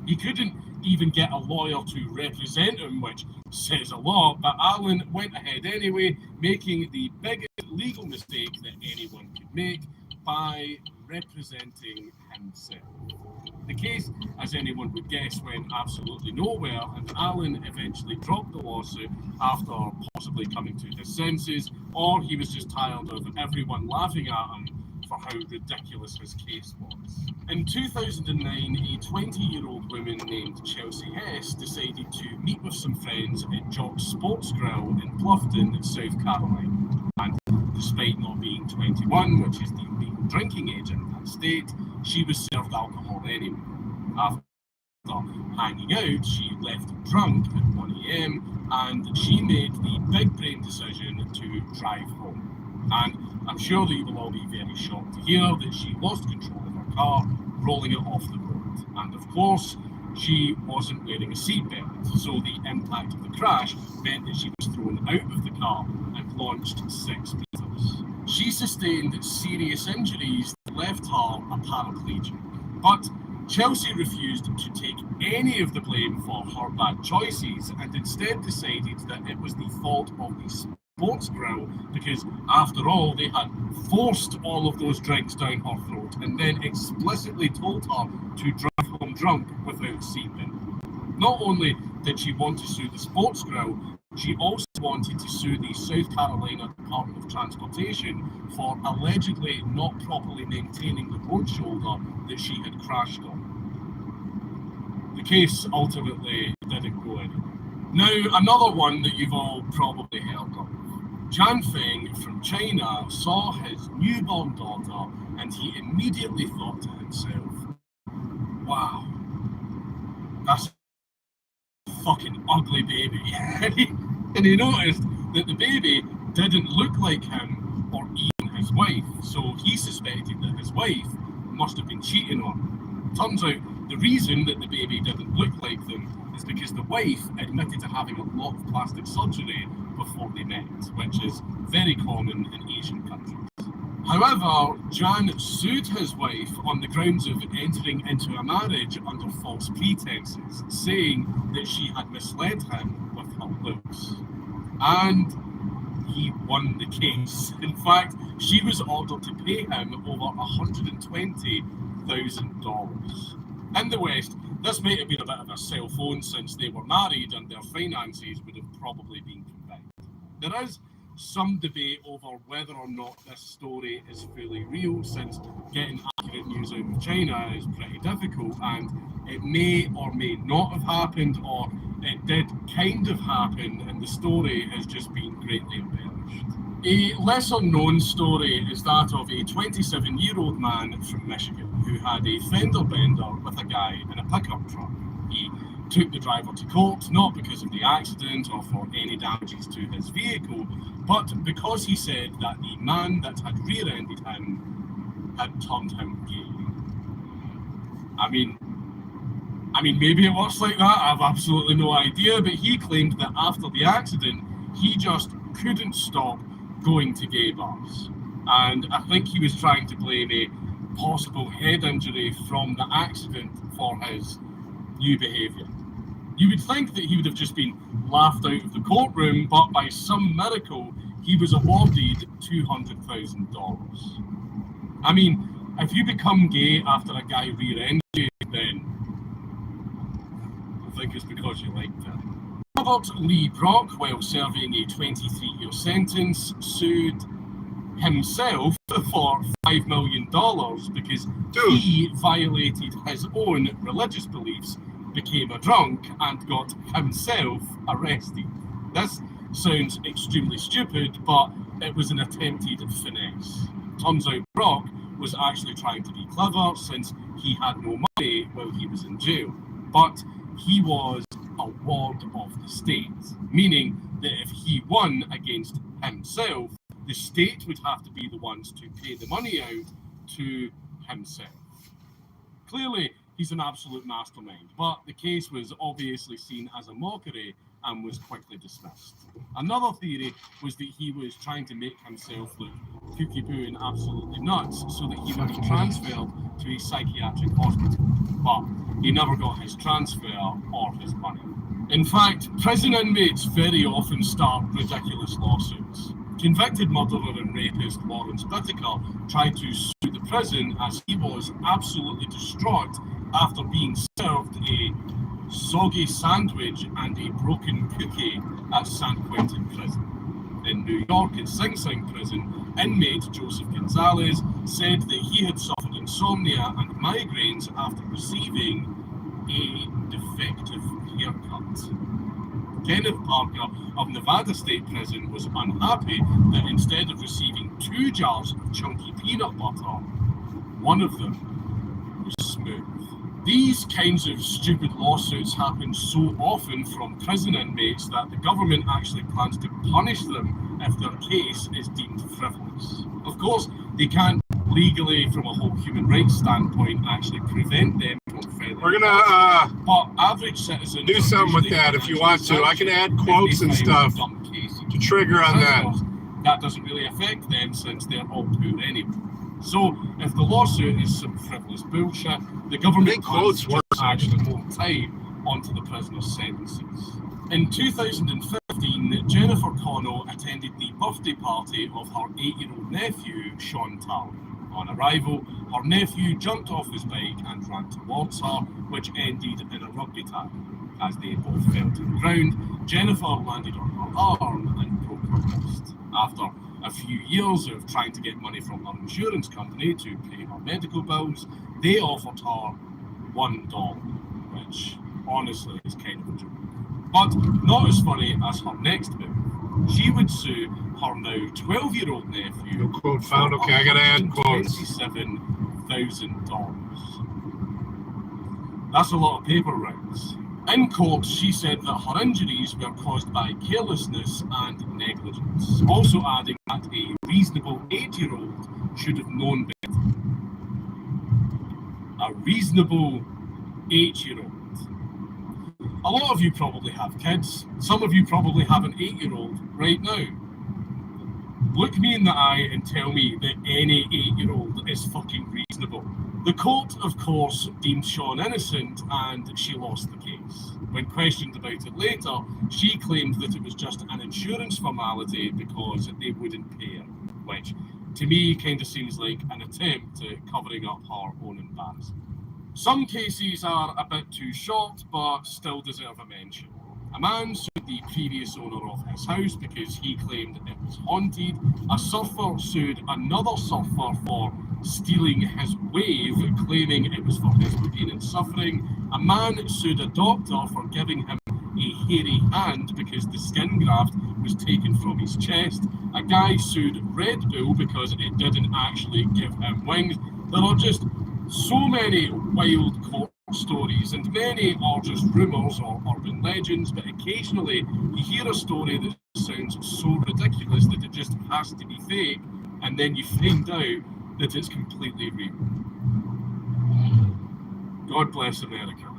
He couldn't even get a lawyer to represent him, which says a lot, but Alan went ahead anyway, making the biggest legal mistake that anyone could make by representing himself. The case, as anyone would guess, went absolutely nowhere, and Alan eventually dropped the lawsuit after possibly coming to his senses, or he was just tired of everyone laughing at him for how ridiculous his case was. In 2009, a 20-year-old woman named Chelsea Hess decided to meet with some friends at Jock's Sports Grill in Bluffton, South Carolina. And despite not being 21, which is the legal drinking age in that state, she was served alcohol anyway. After hanging out, she left drunk at 1 a.m. and she made the big brain decision to drive home. And I'm sure that you will all be very shocked to hear that she lost control of her car, rolling it off the road. And of course, she wasn't wearing a seatbelt, so the impact of the crash meant that she was thrown out of the car and launched 6 meters. She sustained serious injuries that left her a paraplegic. But Chelsea refused to take any of the blame for her bad choices and instead decided that it was the fault of the Sports Grill because, after all, they had forced all of those drinks down her throat and then explicitly told her to drive home drunk without seatbelt. Not only did she want to sue the Sports Grill, She also wanted to sue the South Carolina Department of Transportation for allegedly not properly maintaining the road shoulder that she had crashed on. The case ultimately didn't go anywhere. Now, another one that you've all probably heard of. Jian Feng from China saw his newborn daughter and he immediately thought to himself, wow, that's a fucking ugly baby. And he noticed that the baby didn't look like him or even his wife, so he suspected that his wife must have been cheating on him. Turns out the reason that the baby didn't look like them is because the wife admitted to having a lot of plastic surgery before they met, which is very common in Asian countries. However, Jan sued his wife on the grounds of entering into a marriage under false pretenses, saying that she had misled him with her looks. And he won the case. In fact, she was ordered to pay him over $120,000. In the West, this might have been a bit of a cell phone since they were married and their finances would have probably been combined. There is some debate over whether or not this story is fully real, since getting accurate news out of China is pretty difficult, and it may or may not have happened, or it did kind of happen and the story has just been greatly embellished. A lesser known story is that of a 27-year-old man from Michigan who had a fender bender with a guy in a pickup truck. He took the driver to court, not because of the accident or for any damages to his vehicle, but because he said that the man that had rear-ended him had turned him gay. I mean, maybe it works like that, I've absolutely no idea, but he claimed that after the accident, he just couldn't stop going to gay bars. And I think he was trying to blame a possible head injury from the accident for his new behaviour. You would think that he would have just been laughed out of the courtroom, but by some miracle, he was awarded $200,000. I mean, if you become gay after a guy rear-ends you, then I think it's because you liked it. Robert Lee Brock, while serving a 23-year sentence, sued himself for $5 million because he violated his own religious beliefs, became a drunk, and got himself arrested. This sounds extremely stupid, but it was an attempted finesse. Turns out Brock was actually trying to be clever since he had no money while he was in jail. But he was a ward of the state, meaning that if he won against himself, the state would have to be the ones to pay the money out to himself. Clearly, he's an absolute mastermind, but the case was obviously seen as a mockery and was quickly dismissed. Another theory was that he was trying to make himself look kooky-boo and absolutely nuts so that he would be transferred to a psychiatric hospital, but he never got his transfer or his money. In fact, prison inmates very often start ridiculous lawsuits. Convicted murderer and rapist Lawrence Whitaker tried to sue the prison as he was absolutely distraught after being served a soggy sandwich and a broken cookie at San Quentin prison. In New York, at Sing Sing prison, inmate Joseph Gonzalez said that he had suffered insomnia and migraines after receiving a defective haircut. Kenneth Parker of Nevada State Prison was unhappy that instead of receiving 2 jars of chunky peanut butter, one of them was smooth. These kinds of stupid lawsuits happen so often from prison inmates that the government actually plans to punish them if their case is deemed frivolous. Of course, they can't legally, from a whole human rights standpoint, actually prevent them from filing. We're gonna but average citizens do something with that if you want to. I can add quotes and stuff to trigger on that. That doesn't really affect them since they're all poor anyway. So, if the lawsuit is some frivolous bullshit, the government quotes work actually more time onto the prisoners' sentences. In 2015, Jennifer Connell attended the birthday party of her 8-year-old nephew, Sean Talley. On arrival, her nephew jumped off his bike and ran towards her, which ended in a rugby tackle. As they both fell to the ground, Jennifer landed on her arm and broke her wrist. After a few years of trying to get money from her insurance company to pay her medical bills, they offered her $1, which honestly is kind of a joke. But not as funny as her next move. She would sue her now 12-year-old nephew. No quote found. Okay, I gotta add quotes. $27,000. That's a lot of paper rounds. In court, she said that her injuries were caused by carelessness and negligence, also adding that a reasonable 8-year-old should have known better. A reasonable 8-year-old. A lot of you probably have kids. Some of you probably have an 8-year-old right now. Look me in the eye and tell me that any 8-year-old is fucking reasonable. The court, of course, deemed Sean innocent and she lost the case. When questioned about it later, she claimed that it was just an insurance formality because they wouldn't pay her, which to me kind of seems like an attempt at covering up her own embarrassment. Some cases are a bit too short, but still deserve a mention. A man sued the previous owner of his house because he claimed it was haunted. A surfer sued another surfer for stealing his wave, claiming it was for his pain and suffering. A man sued a doctor for giving him a hairy hand because the skin graft was taken from his chest. A guy sued Red Bull because it didn't actually give him wings. There are just so many wild court stories, and many are just rumours or urban legends, but occasionally you hear a story that sounds so ridiculous that it just has to be fake, and then you find out that it's completely real. God bless America.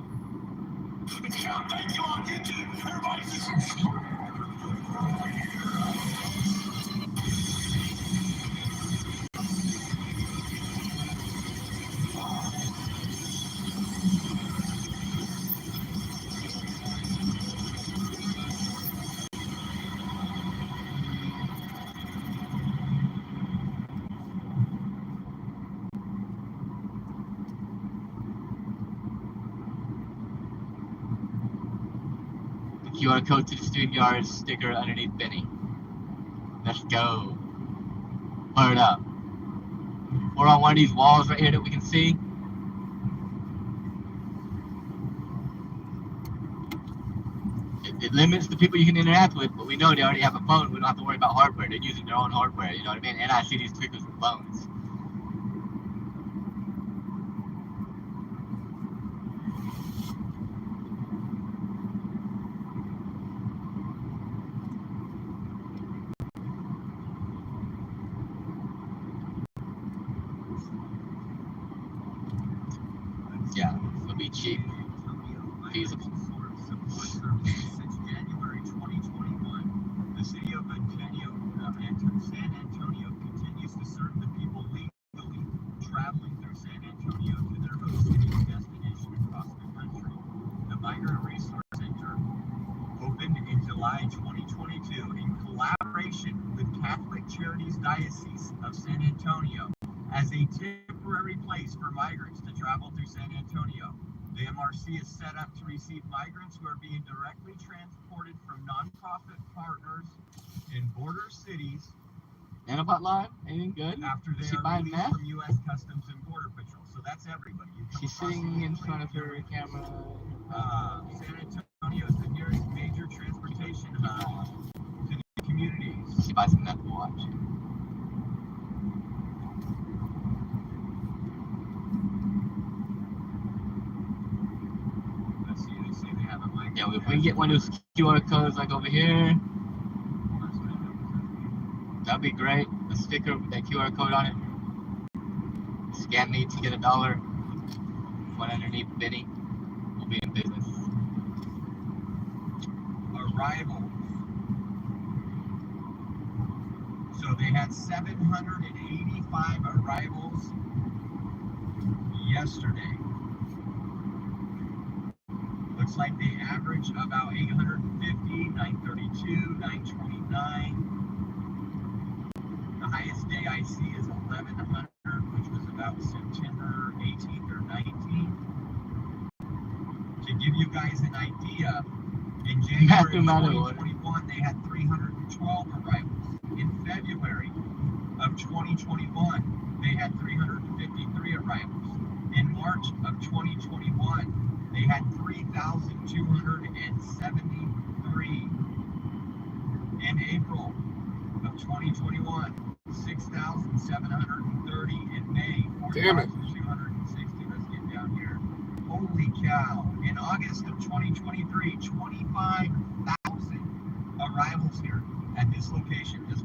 QR code to the StreamYard sticker underneath Benny. Let's go. Fire it up. We're on one of these walls right here that we can see. It limits the people you can interact with, but we know they already have a phone. We don't have to worry about hardware. They're using their own hardware, you know what I mean? And I see these tweakers with phones. Yeah, it'll be cheap, feasible. Since January 2021, the city of San Antonio continues to serve the people legally traveling through San Antonio to their host city destination across the country. The Migrant Resource Center opened in July 2022 in collaboration with Catholic Charities Diocese of San Antonio as a temporary place for migrants to travel through San Antonio. The MRC is set up to receive migrants who are being directly transported from nonprofit partners in border cities. Nanobot Live? Anything good? After they are released from U.S. Customs and Border Patrol. So that's everybody. She's sitting in front of her camera. San Antonio is the nearest major transportation hub to the communities. She buys some net to watch. Yeah, if we can get one of those QR codes like over here, that'd be great. A sticker with that QR code on it. Scan me to get $1. One underneath Benny. We'll be in business. Arrivals. So they had 785 arrivals yesterday. Looks like they average about 850, 932, 929. The highest day I see is 1100, which was about September 18th or 19th. To give you guys an idea, No matter what. 2021, they had 312 arrivals. In February of 2021, they had 353 arrivals. In March of 2021, they had 3,273. In April of 2021, 6,730. In May, 4,260. Let's get down here. Holy cow. In August of 2023, 25,000 arrivals here at this location. This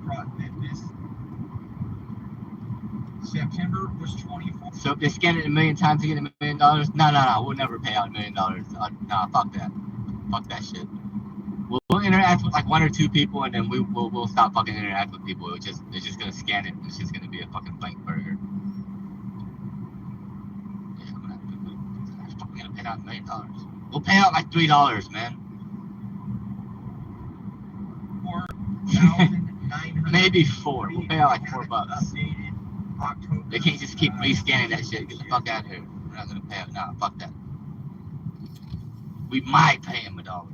September was 24. So if they scan it a million times to get $1 million? No, we'll never pay out $1 million. Nah, fuck that. Fuck that shit. We'll interact with like 1 or 2 people, and then we'll stop fucking interacting with people. They're just gonna scan it. It's just gonna be a fucking blank burger. We're gonna pay out $1 million. We'll pay out like $3, man. 4,900. Maybe 4. We'll pay out like $4. Updated October. They can't just keep rescanning that shit. Get the fuck out of here. We're not gonna pay out. Nah, fuck that. We might pay him $1.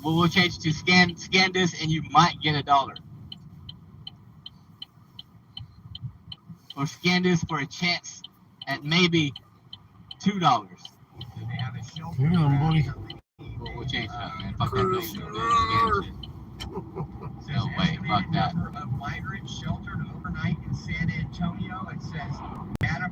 We'll change to scan this, and you might get $1. Or scan this for a chance at maybe $2. Hang on, buddy. We'll change that, man. Fuck that million. No way, fuck that. Of migrants sheltered overnight in San Antonio. It says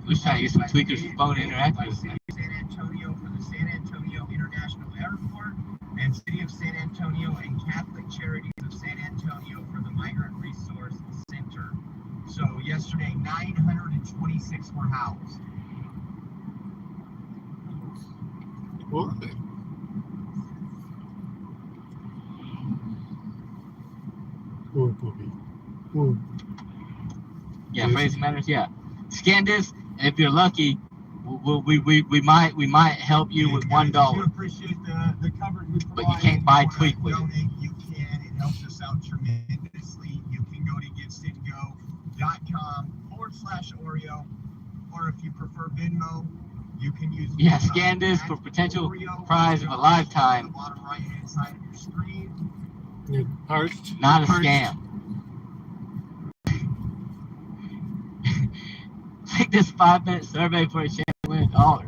We're trying to get some tweakers for phone interactive. San Antonio for the San Antonio International Airport, and City of San Antonio and Catholic Charities of San Antonio for the Migrant Resource Center. So yesterday, 926 were housed. What? Oh, puppy. Oh. Yeah, phrasing matters. Yeah, scan this, and if you're lucky, we might help you with $1. We appreciate the coverage we provide. But you can't buy tweak with it. You can. It helps us out tremendously. You can go to getsitgo.com/Oreo, or if you prefer Venmo, you can use. Yeah, scan this for potential prize of a lifetime. Bottom right-hand side of your screen. Not a scam. Take this 5-minute survey for a chance to win $1.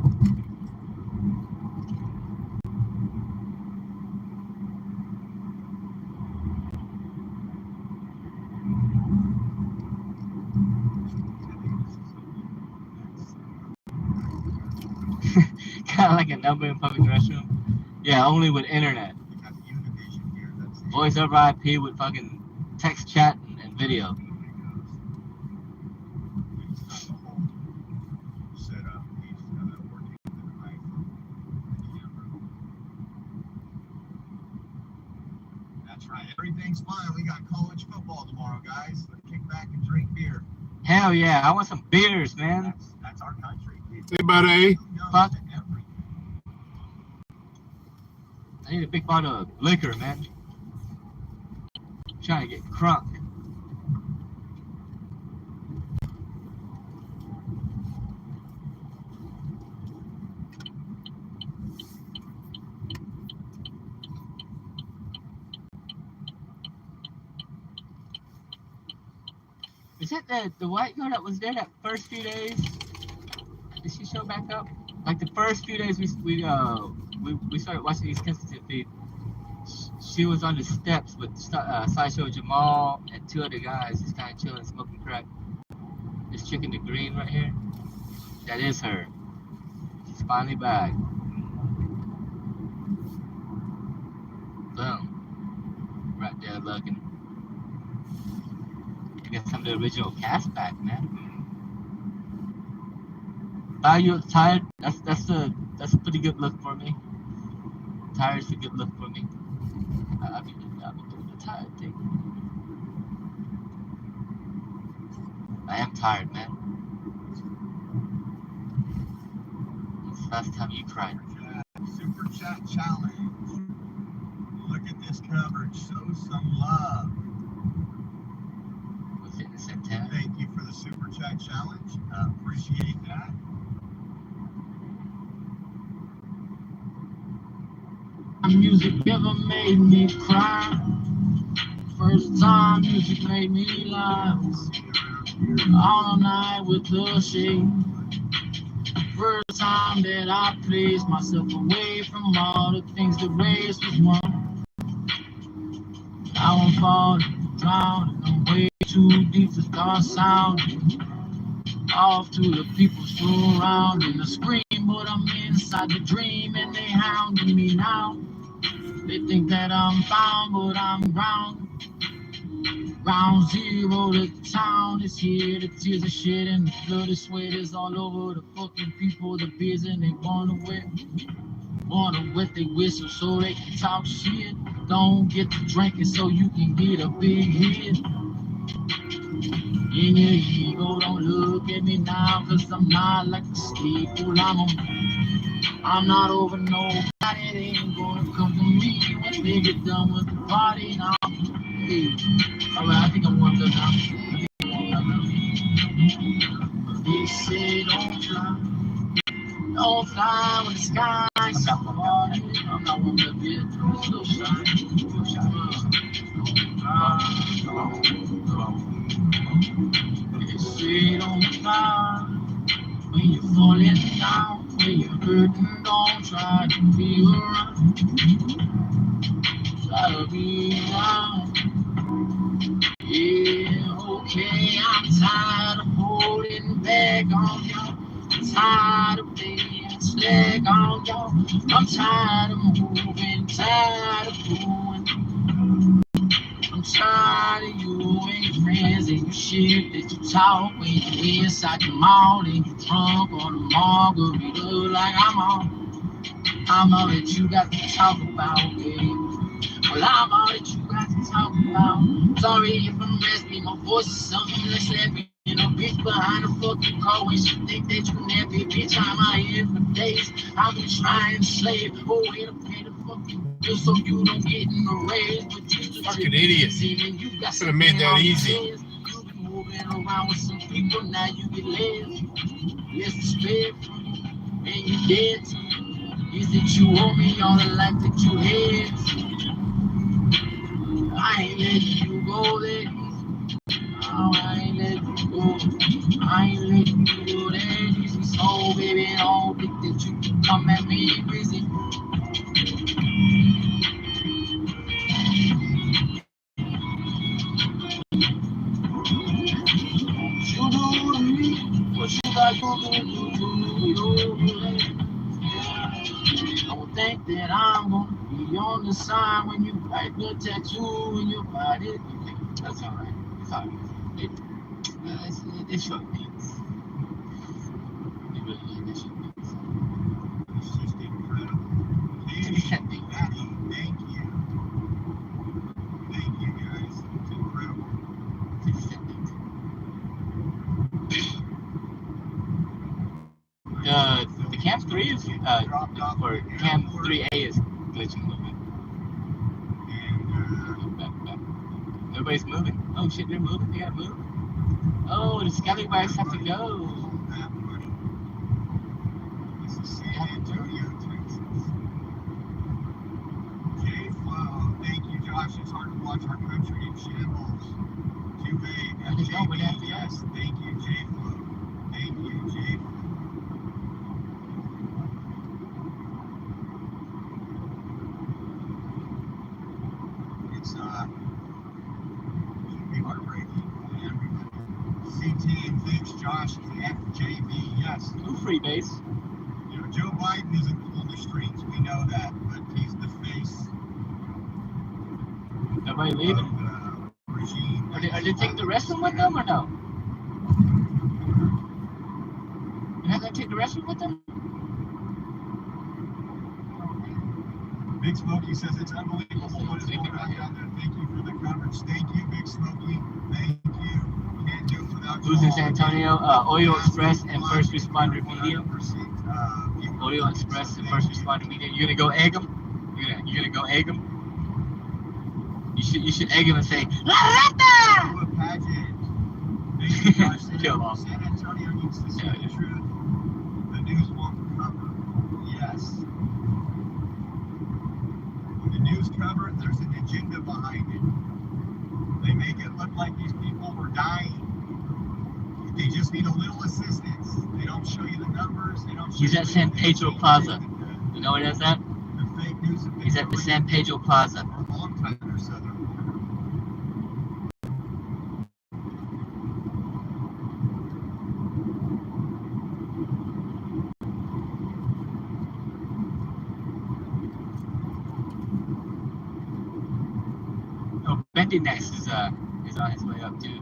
Kind of like a number in public restroom. Yeah, only with internet. Voice over IP with fucking text chat and video. That's right. Everything's fine. We got college football tomorrow, guys. Let's kick back and drink beer. Hell yeah, I want some beers, man. That's our country. Hey, buddy. Fuck. I need a big bottle of liquor, man. I'm trying to get crunk. Is that the white girl that was there that first few days? Did she show back up? Like the first few days we started watching these consistent feed. She was on the steps with Sideshow Jamal and 2 other guys just kind of chilling, smoking crack. This chick in the green right here, that is her. She's finally back. Boom. Right there looking. I got some of the original cast back, man. Are you tired? That's a pretty good look for me. Tired's a good look for me. I've been doing the tired thing. I am tired, man. When's the last time you cried? Super Chat Challenge. Look at this coverage. Show some love. Was it in September? Thank you for the Super Chat Challenge. Appreciate that. music ever made me cry. First time music made me laugh. All night with the shade. First time that I placed myself away from all the things the race was wrong. Now I'm falling, drowning, I'm way too deep to start sounding. Off to the people surrounding the scream, but I'm inside the dream and they hounding me now. They think that I'm found, but I'm ground. Round zero, the town is here. The tears of shit and the blood of sweat is all over the fucking people. The beers and they wanna wet they whistle so they can talk shit. Don't get to drinking so you can get a big hit. In your ego, don't look at me now, cause I'm not like a sleep fool. I'm not over nobody. They ain't gonna come to me when they get done with the party now. Hey, alright, I think I'm warmed up now. They say don't fly when the sky's so hard. I'm not warmed up yet, still shy. They say don't fly when you're falling down, when you're hurting. Don't try to be around, try to be down. Yeah, okay, I'm tired of holding back on y'all. I'm tired of being stuck on y'all. I'm tired of moving, tired of going. I'm tired of you and your friends and your shit that you talk when you're inside your mall and you drunk on a margarita like I'm all that you got to talk about, baby. Well, I'm all that you got to talk about. Sorry if I'm raspy, my voice is something less happy. And a bitch behind a fucking car when she think that you nappy. Bitch, I'm out here for days. I've been trying to slave. Oh, way to pay the fucking bill so you don't get in the raise. But you just fucking idiot. Should have made that easy. You've been moving around with some people, now you get less respect from you, and you dead to me. Is it you owe me all the life that you had? I ain't letting you go that easy. Oh, I ain't letting you go. I ain't letting you go that easy. So, baby, don't think that you can come at me crazy. What you do to me? What you got to do? Don't think that I'm gonna be on the side when you write the tattoo in your body. That's alright. It's alright. It's short beats. It really is. It's short beats. It's just incredible. Thank you. Thank you, guys. It's incredible. The Camp 3 is, or Camp 3A is glitching a little bit. Everybody's moving. Oh shit, they're moving. They gotta move. Oh, the scallywags have to go. This is San Antonio, Texas. Jay Flow, thank you, Josh. It's hard to watch our country in shambles. Too big. Yes, thank you, Jay Flow. Thank you, Jay Flow. It's should be heartbreaking for everybody. CT, thanks, Josh. FJB, yes. Who free base? You know, Joe Biden isn't on the streets. We know that, but he's the face. Everybody leaving? Of the regime. Are they taking the restroom with them or no? You have to take the restroom with them? Big Smokey says it's unbelievable what is going on down there. Thank you for the coverage. Thank you, Big Smokey. Thank you. Can't do it without you. Who's in San Antonio? Oil Express and First Responder Media. Oil Express and First Responder Media. You gonna go egg them? You gonna go egg them? You should egg them and say, La Rata! Kill off. San Antonio needs to say the truth. The news won't cover. Yes. the news cover, there's an agenda behind it. They make it look like these people were dying. They just need a little assistance. They don't show you the numbers. They don't show He's you at San Pedro Plaza. You know where that's at? the fake news. He's at the San Pedro Plaza. For a long time in our southern border. Oh, Bendy Next is on his way up too.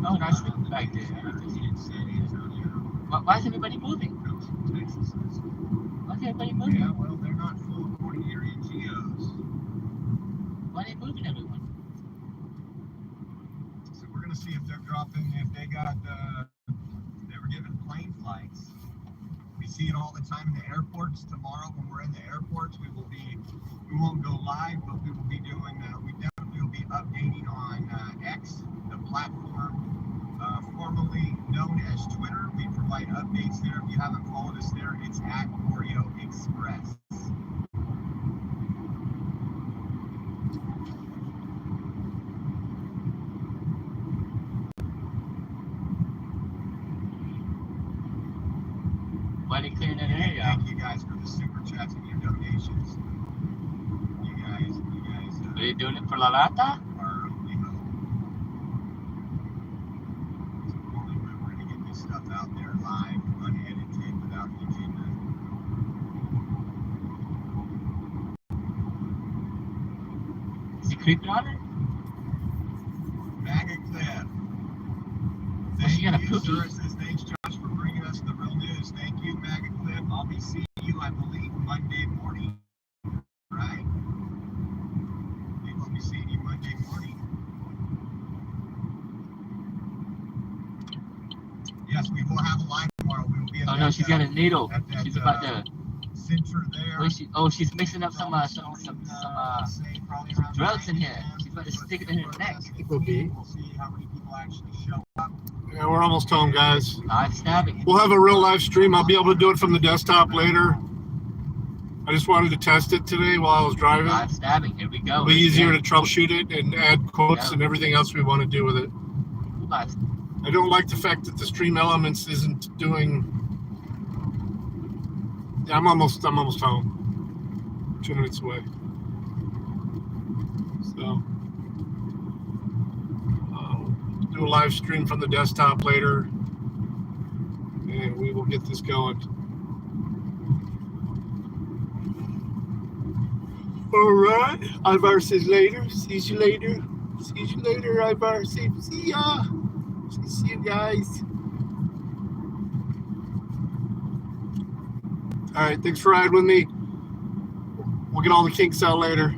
Oh, nice back there. Why is everybody moving? Why is everybody moving? Yeah, well, they're not full according to your NGOs. Why are they moving everyone? So we're going to see if they're dropping, if they were given plane flights. We see it all the time in the airports. Tomorrow when we're in the airports, we won't go live, but we will be doing, we definitely will be updating on X, the platform formerly known as Twitter. We provide updates there. If you haven't followed us there, it's at Oreo Express. Why are they clearing that area out? Thank you guys for the super chats and your donations. You guys. Are they doing it for La Lata? Are, only way we're going to get this stuff out there live, unedited, without an agenda. Is he creeping on her? Maggot Cliff. What's she got a Thank you, cookie? sir. It says, thanks, Josh, for bringing us the real news. Thank you, Maggot Cliff. I'll be seeing you, I believe, Monday morning. Right? I think we'll be seeing you Monday morning. Yes, we will have a live tomorrow. We will be at Oh no, she's got a needle. at that, She's about to. center there. Where is she? Oh, she's mixing up some Say probably around drugs in 9 here. a.m. She's about to stick it in her neck. Could be. We'll see how many people actually show up. Yeah, we're almost home, guys. Live stabbing. We'll have a real live stream. I'll be able to do it from the desktop later. I just wanted to test it today while I was driving. Live stabbing. Here we go. It'll be easier to troubleshoot it and add quotes and everything else we want to do with it. Live. I don't like the fact that the Stream Elements isn't doing. Yeah, I'm almost home. 2 minutes away. So do a live stream from the desktop later, and we will get this going. All right, Ivar says later. See you later. See you later, Ivar. See ya. See you guys. All right, thanks for riding with me. We'll get all the kinks out later.